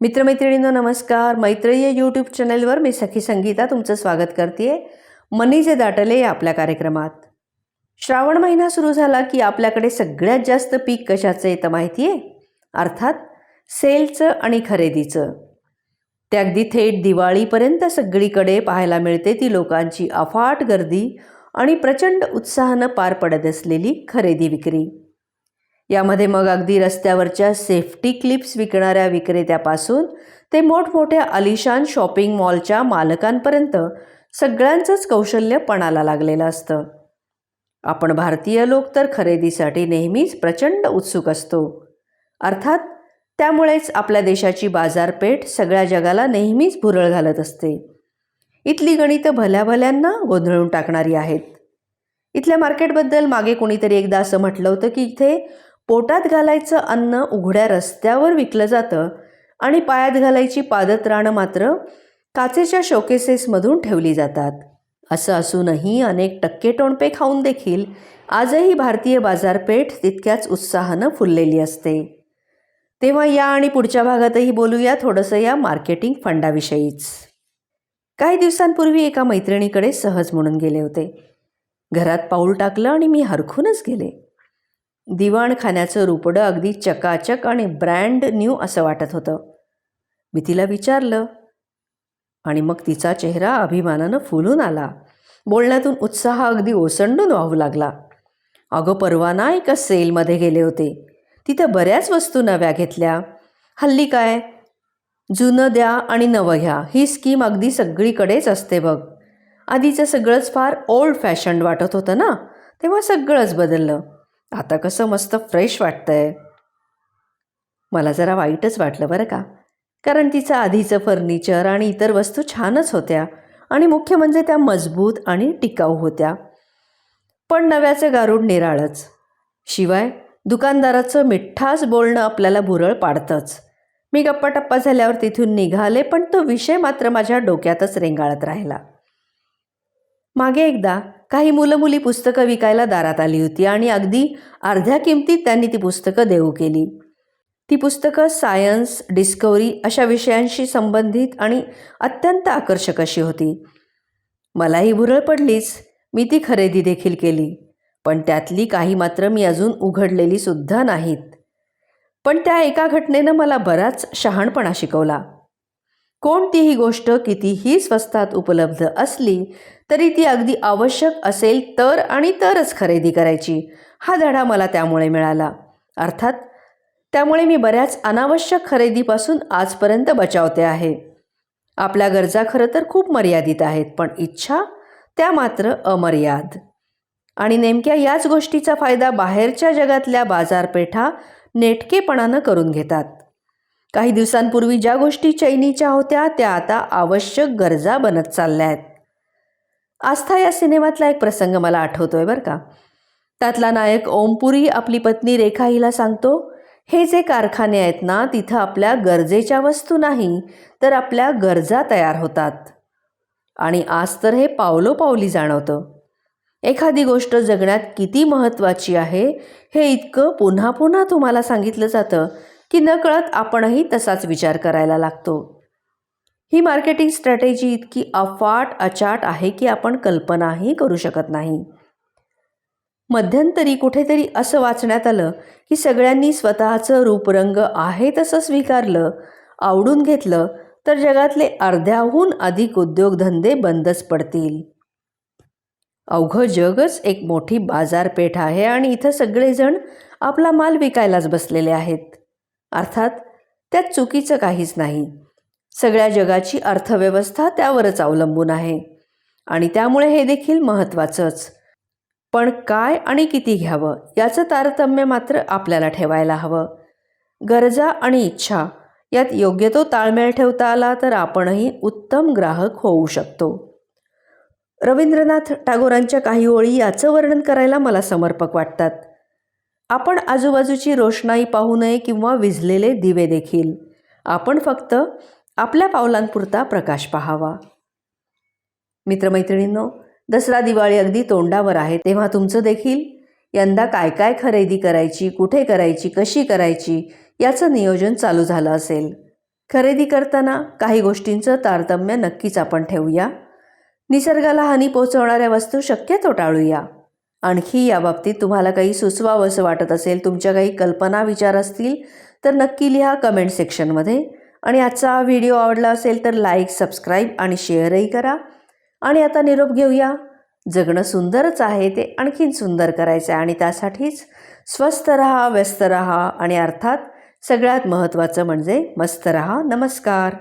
मित्रमैत्रिणींनो नमस्कार. मैत्रीय यूट्यूब चॅनलवर मी सखी संगीता तुमचं स्वागत करते. मनी जे दाटले या आपल्या कार्यक्रमात. श्रावण महिना सुरू झाला की आपल्याकडे सगळ्यात जास्त पीक कशाचं येतं माहिती आहे? अर्थात सेलचं आणि खरेदीचं. ते अगदी थेट दिवाळीपर्यंत सगळीकडे पाहायला मिळते ती लोकांची अफाट गर्दी आणि प्रचंड उत्साहानं पार पडत असलेली खरेदी विक्री. यामध्ये मग अगदी रस्त्यावरच्या सेफ्टी क्लिप्स विकणाऱ्या विक्रेत्यापासून ते मोठमोठ्या आलिशान शॉपिंग मॉलच्या मालकांपर्यंत सगळ्यांचंच कौशल्य पणाला लागलेलं असतं. आपण भारतीय लोक तर खरेदीसाठी नेहमीच प्रचंड उत्सुक असतो. अर्थात त्यामुळेच आपल्या देशाची बाजारपेठ सगळ्या जगाला नेहमीच भुरळ घालत असते. इथली गणितं भल्याभल्यांना गोंधळून टाकणारी आहेत. इथल्या मार्केटबद्दल मागे कोणीतरी एकदा असं म्हटलं होतं की इथे पोटात घालायचं अन्न उघड्या रस्त्यावर विकलं जातं आणि पायात घालायची पादत्राणं मात्र काचेच्या शोकेसेसमधून ठेवली जातात. असं असूनही अनेक टक्के टोणपे खाऊन देखील आजही भारतीय बाजारपेठ तितक्याच उत्साहानं फुललेली असते. तेव्हा या आणि पुढच्या भागातही बोलूया थोडंसं या मार्केटिंग फंडाविषयीच. काही दिवसांपूर्वी एका मैत्रिणीकडे सहज म्हणून गेले होते. घरात पाऊल टाकलं आणि मी हरखूनच गेले. दिवाणखान्याचं रुपडं अगदी चकाचक आणि ब्रँड न्यू असं वाटत होतं. मी तिला विचारलं आणि मग तिचा चेहरा अभिमानानं फुलून आला. बोलण्यातून उत्साह अगदी ओसंडून वाहू लागला. अगं परवा ना एका सेलमध्ये गेले होते. तिथं बऱ्याच वस्तू नव्या घेतल्या. हल्ली काय जुनं द्या आणि नवं घ्या ही स्कीम अगदी सगळीकडेच असते बघ. आधीचं सगळंच फार ओल्ड फॅशन्ड वाटत होतं ना, तेव्हा सगळंच बदललं. आता कसं मस्त फ्रेश वाटतंय. मला जरा वाईटच वाटलं बरं का, कारण तिचं आधीचं फर्निचर आणि इतर वस्तू छानच होत्या आणि मुख्य म्हणजे त्या मजबूत आणि टिकाऊ होत्या. पण नव्याचं गारुड निराळच. शिवाय दुकानदाराचं मिठ्ठाच बोलणं आपल्याला भुरळ पाडतंच. मी गप्पाटप्पा झाल्यावर तिथून निघाले, पण तो विषय मात्र माझ्या डोक्यातच रेंगाळत राहिला. मागे एकदा काही मुलं मुली पुस्तकं विकायला दारात आली होती आणि अगदी अर्ध्या किमतीत त्यांनी ती पुस्तकं देऊ केली. ती पुस्तकं सायन्स, डिस्कव्हरी अशा विषयांशी संबंधित आणि अत्यंत आकर्षक अशी होती. मलाही भुरळ पडलीच. मी ती खरेदी देखील केली, पण त्यातली काही मात्र मी अजून उघडलेली सुद्धा नाहीत. पण त्या एका घटनेनं मला बराच शहाणपणा शिकवला. कोणतीही गोष्ट कितीही स्वस्तात उपलब्ध असली तरी ती अगदी आवश्यक असेल तर आणि तरच खरेदी करायची, हा धडा मला त्यामुळे मिळाला. अर्थात त्यामुळे मी बऱ्याच अनावश्यक खरेदीपासून आजपर्यंत बचावते आहे. आपल्या गरजा खरं तर खूप मर्यादित आहेत, पण इच्छा त्या मात्र अमर्याद. आणि नेमक्या याच गोष्टीचा फायदा बाहेरच्या जगातल्या बाजारपेठा नेटकेपणानं करून घेतात. काही दिवसांपूर्वी ज्या गोष्टी चैनीच्या होत्या त्या आता आवश्यक गरजा बनत चालल्या आहेत. आस्था या सिनेमातला एक प्रसंग मला आठवतोय बरं का. त्यातला नायक ओमपुरी आपली पत्नी रेखा हिला सांगतो, हे जे कारखाने आहेत ना, तिथं आपल्या गरजेच्या वस्तू नाही तर आपल्या गरजा तयार होतात. आणि आज तर हे पावलोपावली जाणवतं. एखादी गोष्ट जगण्यात किती महत्त्वाची आहे हे इतकं पुन्हा पुन्हा तुम्हाला सांगितलं जातं की नकळत आपणही तसाच विचार करायला लागतो. ही मार्केटिंग स्ट्रॅटेजी इतकी अफाट अचाट आहे की आपण कल्पनाही करू शकत नाही. मध्यंतरी कुठेतरी असं वाचण्यात आलं की सगळ्यांनी स्वतःचं रूपरंग आहे तसं स्वीकारलं, आवडून घेतलं तर जगातले अर्ध्याहून अधिक उद्योगधंदे बंदच पडतील. अवघं जगच एक मोठी बाजारपेठ आहे आणि इथं सगळेजण आपला माल विकायलाच बसलेले आहेत. अर्थात त्यात चुकीचं काहीच नाही. सगळ्या जगाची अर्थव्यवस्था त्यावरच अवलंबून आहे आणि त्यामुळे हे देखील महत्त्वाचंच. पण काय आणि किती घ्यावं याचं तारतम्य मात्र आपल्याला ठेवायला हवं. गरजा आणि इच्छा यात योग्य तो ताळमेळ ठेवता आला तर आपणही उत्तम ग्राहक होऊ शकतो. रवींद्रनाथ टागोरांच्या काही ओळी याचं वर्णन करायला मला समर्पक वाटतात. आपण आजूबाजूची रोषणाई पाहू नये किंवा विझलेले दिवे देखील. आपण फक्त आपल्या पावलांपुरता प्रकाश पाहावा. मित्रमैत्रिणींनो, दसरा दिवाळी अगदी तोंडावर आहे, तेव्हा तुमचं देखील यंदा काय काय खरेदी करायची, कुठे करायची, कशी करायची याचं नियोजन चालू झालं असेल. खरेदी करताना काही गोष्टींचं तारतम्य नक्कीच आपण ठेवूया. निसर्गाला हानी पोहोचवणाऱ्या वस्तू शक्यतो टाळूया. आणखी याबाबतीत तुम्हाला काही सुचवावंसं वाटत असेल, तुमच्या काही कल्पना विचार असतील तर नक्की लिहा कमेंट सेक्शनमध्ये. आणि आजचा व्हिडिओ आवडला असेल तर लाईक, सबस्क्राईब आणि शेअरही करा. आणि आता निरोप घेऊया. जगणं सुंदरच आहे, ते आणखीन सुंदर करायचं आहे आणि त्यासाठीच स्वस्थ रहा, व्यस्त रहा आणि अर्थात सगळ्यात महत्त्वाचं म्हणजे मस्त रहा. नमस्कार.